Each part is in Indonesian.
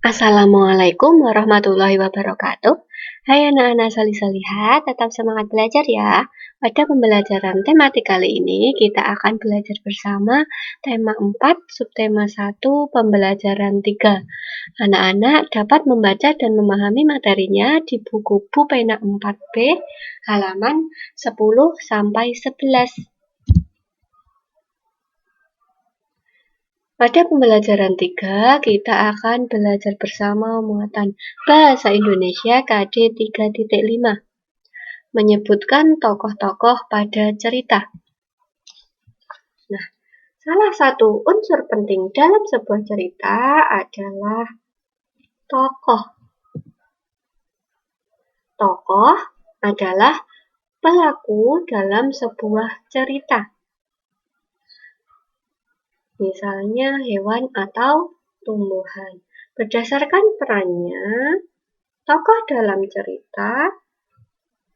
Assalamualaikum warahmatullahi wabarakatuh. Hai anak-anak solih-solihat, tetap semangat belajar ya. Pada pembelajaran tematik kali ini, kita akan belajar bersama tema 4, subtema 1, pembelajaran 3. Anak-anak dapat membaca dan memahami materinya di buku Pupena 4B, halaman 10-11. Pada pembelajaran 3, kita akan belajar bersama muatan Bahasa Indonesia KD 3.5, menyebutkan tokoh-tokoh pada cerita. Nah, salah satu unsur penting dalam sebuah cerita adalah tokoh. Tokoh adalah pelaku dalam sebuah cerita. Misalnya hewan atau tumbuhan. Berdasarkan perannya, tokoh dalam cerita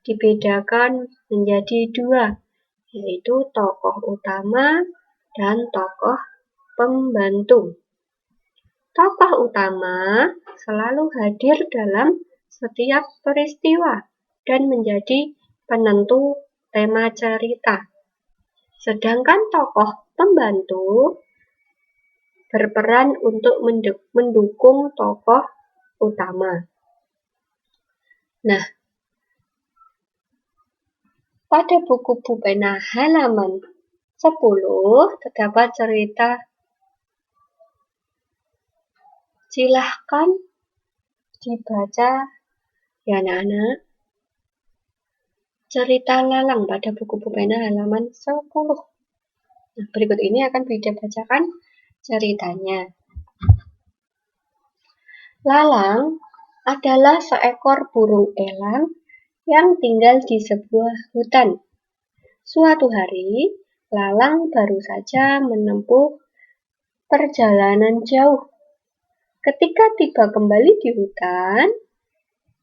dibedakan menjadi dua, yaitu tokoh utama dan tokoh pembantu. Tokoh utama selalu hadir dalam setiap peristiwa dan menjadi penentu tema cerita. Sedangkan tokoh pembantu berperan untuk mendukung tokoh utama. Nah, pada buku Pupena halaman 10 terdapat cerita. Silahkan dibaca ya anak-anak. Cerita Lalang pada buku Pupena halaman 10. Nah, berikut ini akan Bida bacakan ceritanya. Lalang adalah seekor burung elang yang tinggal di sebuah hutan. Suatu hari, Lalang baru saja menempuh perjalanan jauh. Ketika tiba kembali di hutan,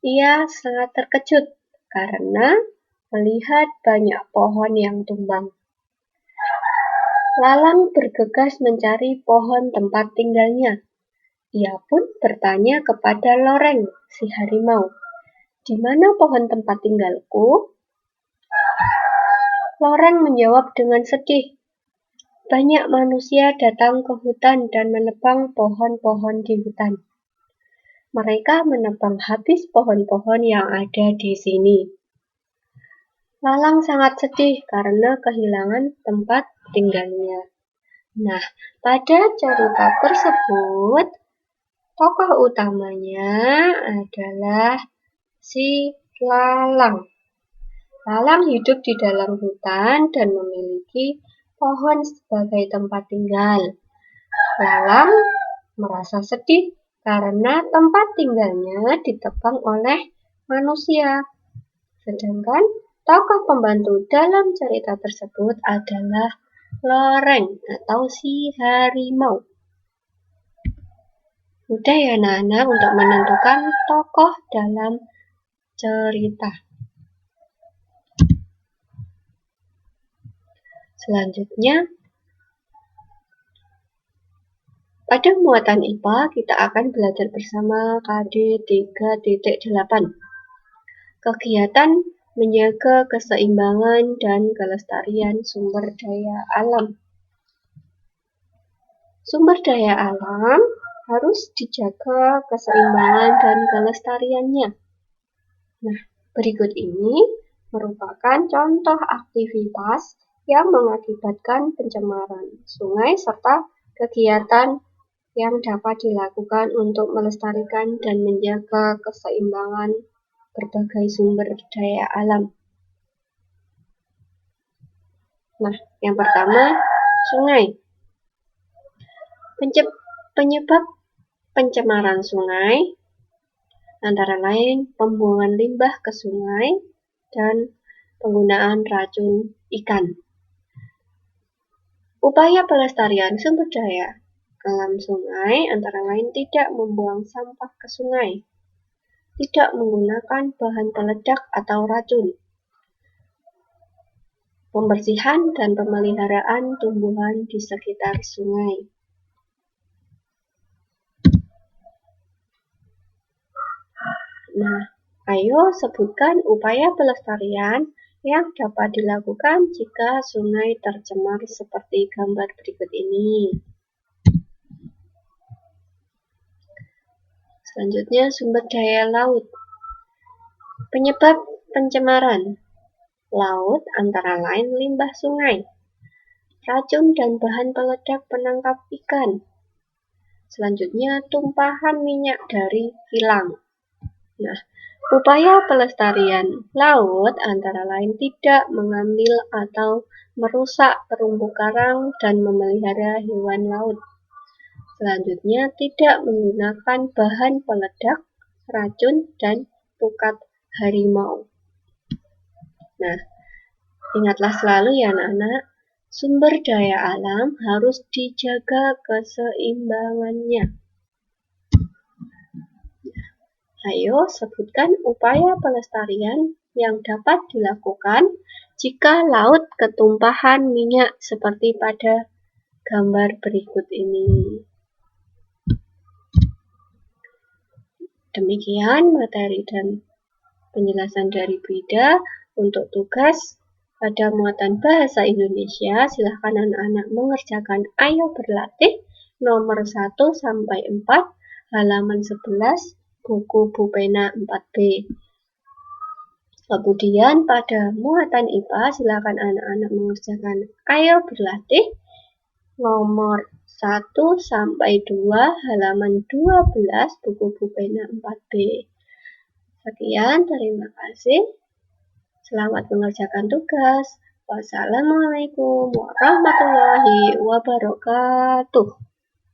ia sangat terkejut karena melihat banyak pohon yang tumbang. Lalang bergegas mencari pohon tempat tinggalnya. Ia pun bertanya kepada Loreng, si harimau, "Di mana pohon tempat tinggalku?" Loreng menjawab dengan sedih, "Banyak manusia datang ke hutan dan menebang pohon-pohon di hutan. Mereka menebang habis pohon-pohon yang ada di sini." Lalang sangat sedih karena kehilangan tempat tinggalnya. Nah, pada cerita tersebut, tokoh utamanya adalah si Lalang. Lalang hidup di dalam hutan dan memiliki pohon sebagai tempat tinggal. Lalang merasa sedih karena tempat tinggalnya ditebang oleh manusia. Sedangkan tokoh pembantu dalam cerita tersebut adalah Loreng atau si harimau. Mudah ya anak-anak untuk menentukan tokoh dalam cerita. Selanjutnya, pada muatan IPA kita akan belajar bersama KD 3.8. Kegiatan menjaga keseimbangan dan kelestarian sumber daya alam. Sumber daya alam harus dijaga keseimbangan dan kelestariannya. Nah, berikut ini merupakan contoh aktivitas yang mengakibatkan pencemaran sungai serta kegiatan yang dapat dilakukan untuk melestarikan dan menjaga keseimbangan berbagai sumber daya alam. Nah, yang pertama, sungai. Penyebab pencemaran sungai antara lain pembuangan limbah ke sungai dan penggunaan racun ikan. Upaya pelestarian sumber daya alam sungai antara lain tidak membuang sampah ke sungai, tidak menggunakan bahan peledak atau racun, pembersihan dan pemeliharaan tumbuhan di sekitar sungai. Nah, ayo sebutkan upaya pelestarian yang dapat dilakukan jika sungai tercemar seperti gambar berikut ini. Selanjutnya, sumber daya laut. Penyebab pencemaran laut antara lain limbah sungai, racun dan bahan peledak penangkap ikan. Selanjutnya, tumpahan minyak dari kilang. Nah, upaya pelestarian laut antara lain tidak mengambil atau merusak terumbu karang dan memelihara hewan laut. Selanjutnya, tidak menggunakan bahan peledak, racun, dan pukat harimau. Nah, ingatlah selalu ya anak-anak, sumber daya alam harus dijaga keseimbangannya. Ayo sebutkan upaya pelestarian yang dapat dilakukan jika laut ketumpahan minyak seperti pada gambar berikut ini. Demikian materi dan penjelasan dari Bu Ida. Untuk tugas pada muatan bahasa Indonesia, silahkan anak-anak mengerjakan Ayo Berlatih nomor 1 sampai 4, halaman 11, buku Bupena 4B. Kemudian pada muatan IPA, silahkan anak-anak mengerjakan Ayo Berlatih nomor 1 sampai 2, halaman 12, buku Bupena 4B. Sekian, terima kasih. Selamat mengerjakan tugas. Wassalamualaikum warahmatullahi wabarakatuh.